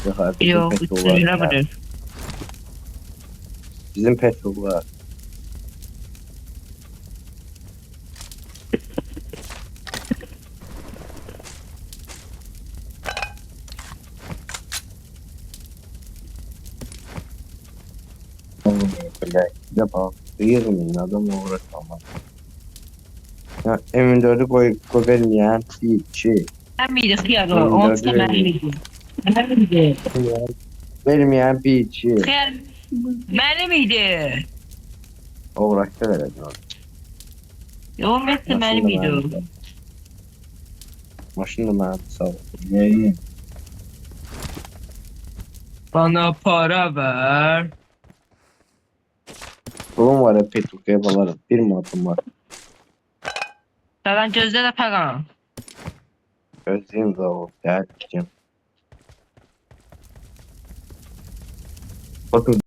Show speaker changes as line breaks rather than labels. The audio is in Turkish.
Yok abi bizim
Yok,
petrol
300
var
lira
ya.
budur.
Bizim petrol var. Böyle bir bak. Duyuyorum ya adamla uğraşmam. Ya M4'ü koy vermeyen bir iki.
Sen miydi hıyar o? Onsuz
M4'ü
da ben miydi? Ben miydi?
vermeyen bir iki.
Hıyar ben miydi?
Uğraştı verecek.
Yok, mesela ben
Maşın da
miydi o?
mühendis. Maşın da mühendis abi. Neyi?
Bana para ver.
Kolum var ya petrol balarım. Bir matım var.
Sen gözde de para.
Gözlüğüm de o. Gel gideceğim. Bakın